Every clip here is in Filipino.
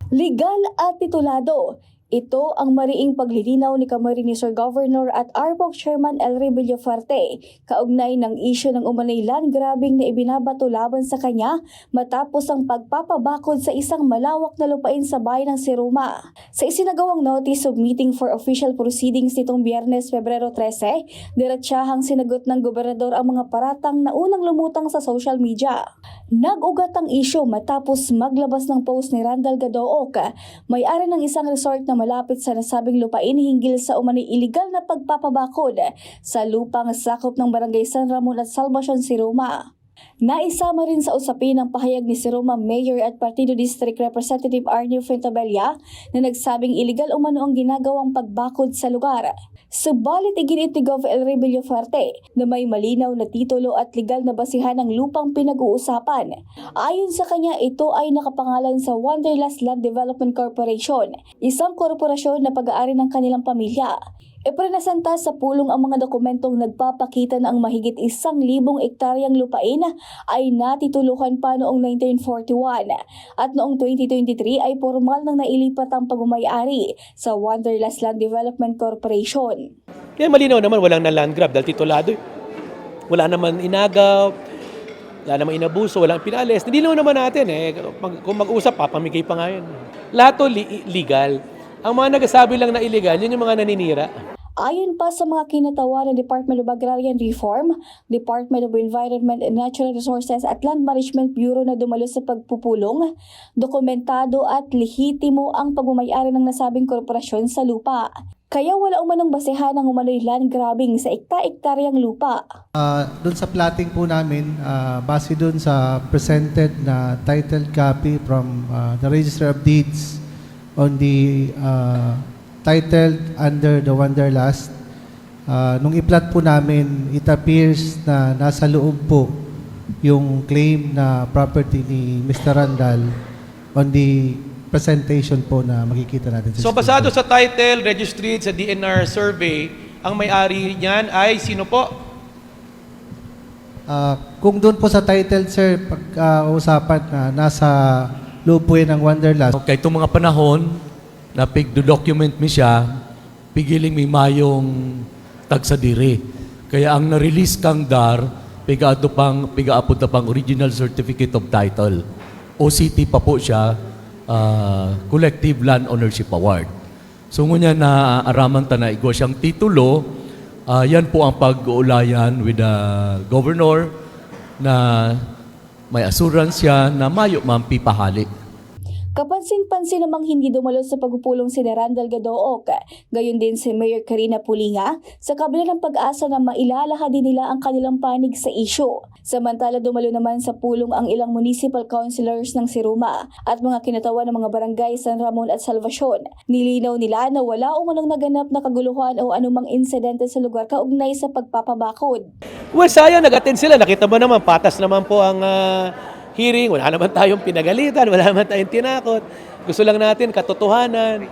Legal at titulado. Ito ang mariing paglilinaw ni Camarines Sur Governor at ARPOC Chairman Elry Villafarte kaugnay ng isyu ng umanay land grabbing na ibinabato laban sa kanya matapos ang pagpapabakod sa isang malawak na lupain sa bayan ng Siruma. Sa isinagawang notice of meeting for official proceedings nitong Biyernes, Pebrero 13, diretsahang sinagot ng gobernador ang mga paratang na unang lumutang sa social media. Nag-ugat ang isyu matapos maglabas ng post ni Randall Gadook, may-ari ng isang resort na malapit sa nasabing lupain hinggil sa umanay iligal na pagpapabakod sa lupang sakop ng Barangay San Ramon at Salvacion, Siruma. Naisama rin sa usapin ang pahayag ni Siruma Mayor at Partido District Representative Arnie Fuentabella na nagsabing iligal umano ang ginagawang pagbakod sa lugar. Subalit iginit ni Gov. Elry Villafarte na may malinaw na titulo at legal na basihan ng lupang pinag-uusapan. Ayon sa kanya, ito ay nakapangalan sa Wanderlust Land Development Corporation, isang korporasyon na pag-aari ng kanilang pamilya. Iprenasenta sa pulong ang mga dokumentong nagpapakita na ang mahigit 1,000 ektaryang lupain ay natituluhan pa noong 1941 at noong 2023 ay formal nang nailipat ang pagmamay-ari sa Wanderlust Land Development Corporation. Kaya malinaw naman walang na land grab dahil titulado. Wala naman inagaw, wala naman inabuso, walang pinalis. Hindi naman natin kung mag-usap, papamigay pa nga yun. Lahat to legal. Ang mga nagsasabi lang na illegal, yun yung mga naninira. Ayon pa sa mga kinatawa ng Department of Agrarian Reform, Department of Environment and Natural Resources at Land Management Bureau na dumalo sa pagpupulong, dokumentado at lehitimo ang pagmamayari ng nasabing korporasyon sa lupa. Kaya wala umanong basehan ng umano'y land grabbing sa ekta-ektaryang lupa. Doon sa plotting po namin, base doon sa presented na title copy from the Register of Deeds on the titled under the Wanderlust. Nung i-plot po namin, it appears na nasa loob po yung claim na property ni Mr. Randall on the presentation po na makikita natin. So basado sa title, registry, sa DNR survey, ang may-ari niyan ay sino po? Kung doon po sa title, sir, pag-usapan na nasa loob po yun ng Wanderlust. Okay, itong mga panahon, na pig-document mi siya, pigiling mi mayong tagsadiri. Kaya ang na-release kang dar, pigaapod na pang Original Certificate of Title. OCT pa po siya, Collective Land Ownership Award. So ngunya na araman ta na igwa siyang titulo, yan po ang pag-uulayan with the governor na may assurance siya na mayo mampipahali. Kapansin-pansin namang hindi dumalo sa pagpupulong si Randall Gadook, gayon din si Mayor Karina Pulinga, sa kabila ng pag-asa na mailalahad din nila ang kanilang panig sa isyu. Samantala dumalo naman sa pulong ang ilang municipal councilors ng Siruma at mga kinatawan ng mga barangay San Ramon at Salvacion. Nilinaw nila na wala umanong naganap na kaguluhan o anumang insidente sa lugar kaugnay sa pagpapabakod. Well, sayang, nag-attend sila. Nakita mo naman, patas naman po ang hearing, wala naman tayong pinagalitan, wala naman tayong tinakot. Gusto lang natin katotohanan.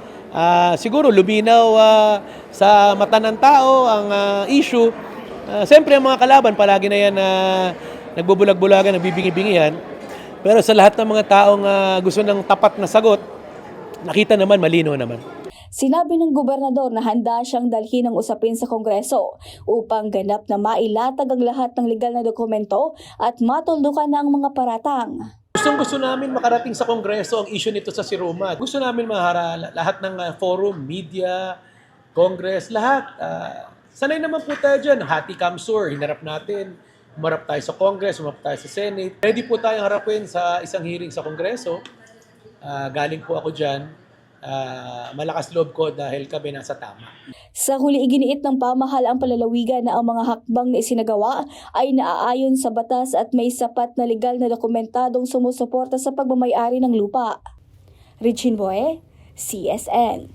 Siguro luminaw sa mata ng tao ang issue. Siyempre ang mga kalaban, palagi na yan nagbubulag-bulagan, nagbibingi-bingihan. Pero sa lahat ng mga taong gusto ng tapat na sagot, nakita naman, malino naman. Sinabi ng gobernador na handa siyang dalhin ang usapin sa Kongreso upang ganap na mailatag ang lahat ng legal na dokumento at matuldukan na ang mga paratang. Gusto namin makarating sa Kongreso ang issue nito sa Siruma. Gusto namin mahara lahat ng forum, media, Congress, lahat. Sanay naman po tayo dyan. Hati Kamsur, hinarap natin. Umarap tayo sa Congress, umarap tayo sa Senate. Ready po tayong harapin sa isang hearing sa Kongreso. Galing po ako dyan. Malakas loob ko dahil kami nasa tama. Sa huli iginiit ng pamahalaan palalawigan na ang mga hakbang na isinagawa ay naaayon sa batas at may sapat na legal na dokumentadong sumusuporta sa pagmamay-ari ng lupa. Regine Boe, CSN.